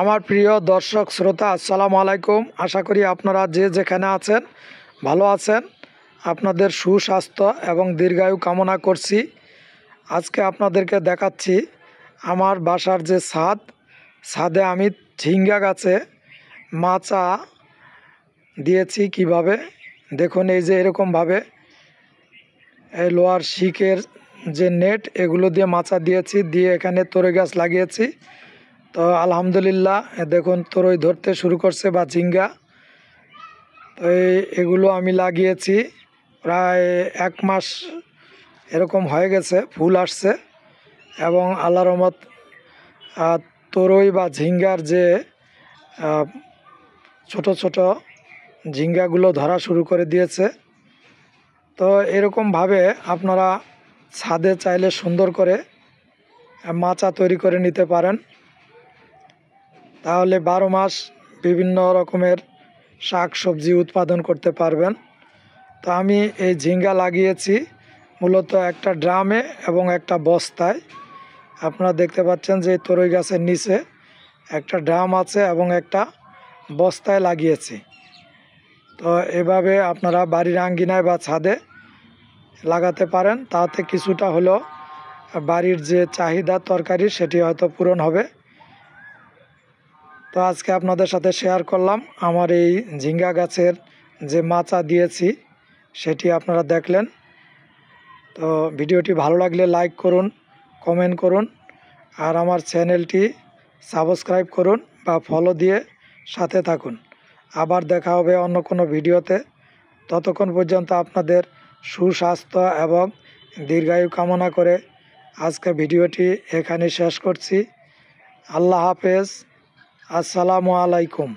আমার প্রিয় দর্শক শ্রোতা, আসসালামু আলাইকুম। আশা করি আপনারা যে যেখানে আছেন ভালো আছেন। আপনাদের সুস্বাস্থ্য এবং দীর্ঘায়ু কামনা করছি। আজকে আপনাদেরকে দেখাচ্ছি আমার বাসার যে ছাদে আমি ঝিঙ্গা গাছে মাচা দিয়েছি কিভাবে। দেখুন, এই যে এরকমভাবে এই লোহার শিকের যে নেট, এগুলো দিয়ে মাচা দিয়েছি, দিয়ে এখানে তরই গাছ লাগিয়েছি। তো আলহামদুলিল্লাহ দেখুন তরই ধরতে শুরু করছে বা ঝিঙ্গা। তো এগুলো আমি লাগিয়েছি প্রায় 1 মাস এরকম হয়ে গেছে, ফুল আসছে এবং আল্লাহর রহমত তরই বা ঝিঙ্গার যে ছোট ছোট ঝিঙ্গাগুলো ধরা শুরু করে দিয়েছে। তো এরকমভাবে আপনারা ছাদে চাইলে সুন্দর করে মাচা তৈরি করে নিতে পারেন, তাহলে 12 মাস বিভিন্ন রকমের শাক সবজি উৎপাদন করতে পারবেন। তো আমি এই ঝিঙ্গা লাগিয়েছি মূলত একটা ড্রামে এবং একটা বস্তায়। আপনারা দেখতে পাচ্ছেন যে তরই গাছের নিচে একটা ড্রাম আছে এবং একটা বস্তায় লাগিয়েছি। তো এভাবে আপনারা বাড়ির আঙ্গিনায় বা ছাদে লাগাতে পারেন, তাতে কিছুটা হলেও বাড়ির যে চাহিদা তরকারি সেটি হয়তো পূরণ হবে। তো আজকে আপনাদের সাথে শেয়ার করলাম আমার এই ঝিঙ্গা গাছের যে মাচা দিয়েছি সেটি আপনারা দেখলেন। তো ভিডিওটি ভালো লাগলে লাইক করুন, কমেন্ট করুন, আর আমার চ্যানেলটি সাবস্ক্রাইব করুন বা ফলো দিয়ে সাথে থাকুন। আবার দেখা হবে অন্য কোনো ভিডিওতে। ততক্ষণ পর্যন্ত আপনাদের সুস্বাস্থ্য এবং দীর্ঘায়ু কামনা করে আজকে ভিডিওটি এখানে শেষ করছি। আল্লাহ হাফেজ, আসসালামু আলাইকুম।